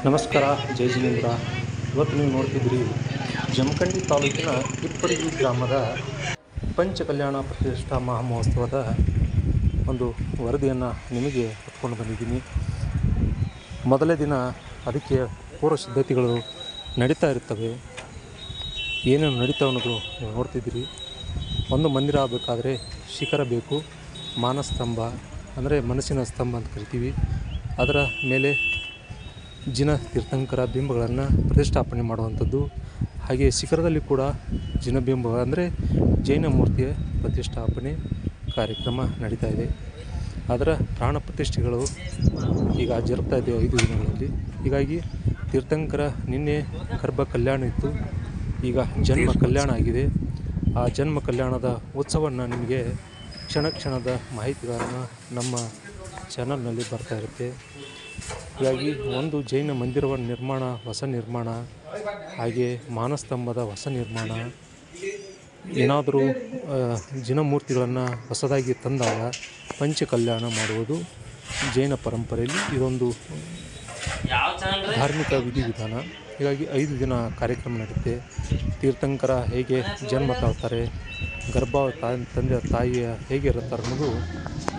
ನಮಸ್ಕಾರ, ಜೈ ಜಿನೇಂದ್ರ. ಇವತ್ತು ನೀವು ನೋಡ್ತಿದ್ರಿ ಜಮಖಂಡಿ ತಾಲೂಕಿನ ಹಿಪ್ಪರಗಿ ಗ್ರಾಮದ ಪಂಚಕಲ್ಯಾಣ ಪ್ರತಿಷ್ಠಾ ಮಹಾಮಹೋತ್ಸವದ ಒಂದು ವರದಿಯನ್ನು ನಿಮಗೆ ಹೊತ್ಕೊಂಡು ಬಂದಿದ್ದೀನಿ. ಮೊದಲೇ ದಿನ ಅದಕ್ಕೆ ಪೂರ್ವ ಸಿದ್ಧತೆಗಳು ನಡೀತಾ ಇರ್ತವೆ. ಏನೇನು ನಡೀತಾವೆ ಅನ್ನೋದು ನೀವು ನೋಡ್ತಿದ್ದೀರಿ. ಒಂದು ಮಂದಿರ ಆಗಬೇಕಾದ್ರೆ ಶಿಖರ ಬೇಕು, ಮಾನಸ್ತಂಭ ಅಂದರೆ ಮನಸ್ಸಿನ ಸ್ತಂಭ ಅಂತ ಕರಿತೀವಿ. ಅದರ ಮೇಲೆ ಜಿನ ತೀರ್ಥಂಕರ ಬಿಂಬಗಳನ್ನು ಪ್ರತಿಷ್ಠಾಪನೆ ಮಾಡುವಂಥದ್ದು. ಹಾಗೆ ಶಿಖರದಲ್ಲಿ ಕೂಡ ಜಿನಬಿಂಬ ಅಂದರೆ ಜೈನ ಮೂರ್ತಿಯ ಪ್ರತಿಷ್ಠಾಪನೆ ಕಾರ್ಯಕ್ರಮ ನಡೀತಾ ಇದೆ. ಅದರ ಪ್ರಾಣ ಪ್ರತಿಷ್ಠೆಗಳು ಈಗ ಜರುಗ್ತಾ ಇದೆ 5 ದಿನಗಳಲ್ಲಿ. ಹೀಗಾಗಿ ತೀರ್ಥಂಕರ ನಿನ್ನೆ ಗರ್ಭ ಕಲ್ಯಾಣ ಇತ್ತು, ಈಗ ಜನ್ಮ ಕಲ್ಯಾಣ ಆಗಿದೆ. ಆ ಜನ್ಮ ಕಲ್ಯಾಣದ ಉತ್ಸವವನ್ನು ನಿಮಗೆ ಕ್ಷಣದ ಮಾಹಿತಿಗಳನ್ನು ನಮ್ಮ ಚಾನಲ್ನಲ್ಲಿ ಬರ್ತಾ ಇರುತ್ತೆ. ಹೀಗಾಗಿ ಒಂದು ಜೈನ ಮಂದಿರವ ನಿರ್ಮಾಣ, ಹೊಸ ನಿರ್ಮಾಣ, ಹಾಗೆ ಮಾನಸ್ತಂಭದ ಹೊಸ ನಿರ್ಮಾಣ, ಏನಾದರೂ ಜಿನಮೂರ್ತಿಗಳನ್ನು ಹೊಸದಾಗಿ ತಂದಾಗ ಪಂಚಕಲ್ಯಾಣ ಮಾಡುವುದು ಜೈನ ಪರಂಪರೆಯಲ್ಲಿ ಇದೊಂದು ಧಾರ್ಮಿಕ ವಿಧಿವಿಧಾನ. ಹೀಗಾಗಿ 5 ದಿನ ಕಾರ್ಯಕ್ರಮ ನಡೆಯುತ್ತೆ. ತೀರ್ಥಂಕರ ಹೇಗೆ ಜನ್ಮ ತಾಳ್ತಾರೆ, ತಂದೆ ತಾಯಿಯ ಹೇಗೆ ಇರುತ್ತಾರೆ ಅನ್ನೋದು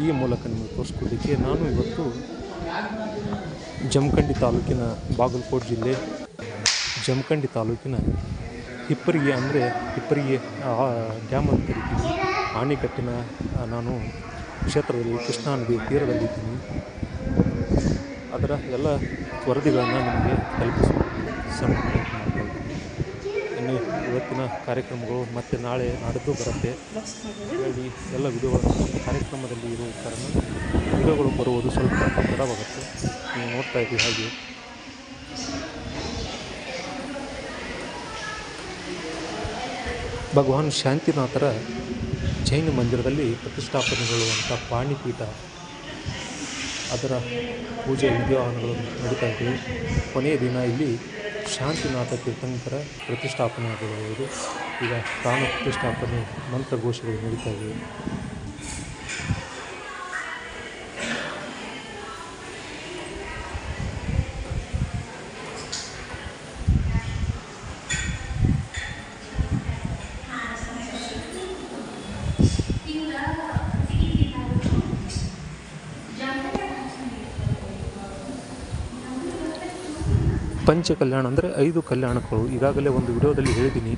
ಈ ಮೂಲಕ ನಿಮಗೆ ತೋರಿಸ್ಕೊಡ್ಲಿಕ್ಕೆ ನಾನು ಇವತ್ತು ಜಮಖಂಡಿ ತಾಲೂಕಿನ ಬಾಗಲಕೋಟೆ ಜಿಲ್ಲೆ ಜಮಖಂಡಿ ತಾಲೂಕಿನ ಹಿಪ್ಪರಗಿ ಅಂದರೆ ಹಿಪ್ಪರಗಿ ಡ್ಯಾಮ್ ಅಂತ ಕರಿತೀವಿ, ಆಣೆಕಟ್ಟಿನ ನಾನು ಕ್ಷೇತ್ರದಲ್ಲಿ ಕೃಷ್ಣಾ ನದಿ ತೀರದಲ್ಲಿದ್ದೀನಿ. ಅದರ ಎಲ್ಲ ವರದಿಗಳನ್ನು ನಿಮಗೆ ತಲುಪಿಸಿ ಸಣ್ಣ ಪ್ರಯತ್ನ ಮಾಡ್ತಾಯಿದ್ದೀನಿ. ಇನ್ನು ಇವತ್ತಿನ ಕಾರ್ಯಕ್ರಮಗಳು ಮತ್ತು ನಾಳೆ ನಾಡಿದ್ದು ಬರುತ್ತೆ. ಹೀಗಾಗಿ ಎಲ್ಲ ವಿಡಿಯೋಗಳನ್ನು ಕಾರ್ಯಕ್ರಮದಲ್ಲಿ ಇರುವ ಕಾರಣ ವಿಡಿಯೋಗಳು ಬರುವುದು ಸ್ವಲ್ಪ ತಡವಾಗುತ್ತೆ. ನೀವು ನೋಡ್ತಾ ಇದ್ದೀವಿ. ಹಾಗೆ ಭಗವಾನ್ ಶಾಂತಿನಾಥರ ಜೈನ ಮಂದಿರದಲ್ಲಿ ಪ್ರತಿಷ್ಠಾಪನೆಗೊಳ್ಳುವಂಥ ಪಾಣಿಪೀಠ, ಅದರ ಪೂಜೆ ವಿಧಿವಿಧಾನಗಳು ನಡೀತಾ ಇವೆ. ಕೊನೆಯ ದಿನ ಇಲ್ಲಿ ಶಾಂತಿನಾಥ ತೀರ್ಥಂಕರ ಪ್ರತಿಷ್ಠಾಪನೆಗೊಳ್ಳುವುದು. ಈಗ ಪ್ರಾಣ ಪ್ರತಿಷ್ಠಾಪನೆ ಮಂತ್ರಘೋಷಗಳು ನಡೀತಾ ಇವೆ. ಪಂಚಕಲ್ಯಾಣ ಅಂದರೆ 5 ಕಲ್ಯಾಣಗಳು. ಈಗಾಗಲೇ ಒಂದು ವಿಡಿಯೋದಲ್ಲಿ ಹೇಳಿದ್ದೀನಿ.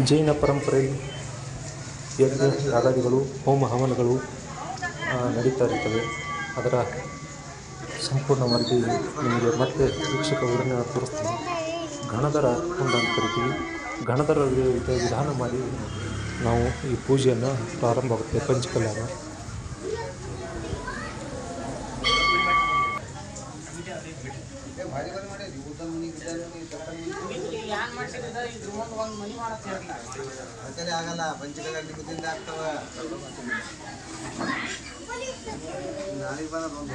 ಜೈನ ಪರಂಪರೆಯಲ್ಲಿ ಯಜ್ಞ ಯಾಗಾದಿಗಳು, ಹೋಮ ಹವನಗಳು ನಡೀತಾ ಇರ್ತವೆ. ಅದರ ಸಂಪೂರ್ಣ ವರದಿ ನಿಮಗೆ ಮತ್ತೆ ವೀಕ್ಷಕ ವಿವರಣೆ ತೋರಿಸ್ತೀನಿ. ಗಣಧರ ಕುಂಡ ಅಂತ ಕರಿತೀವಿ. ಗಣಧರ ವಿಧಾನ ಮಾಡಿ ನಾವು ಈ ಪೂಜೆಯನ್ನು ಪ್ರಾರಂಭ ಆಗುತ್ತೆ. ಪಂಚಕಲ್ಯಾಣ ಆಗಲ್ಲ. ಪಂಚಕಲ್ಯಾಣ ನಿಮ್ಮದಿಂದ ಆಗ್ತವ. ನಾಳೆಗೆ ಬಂದ ಒಂದು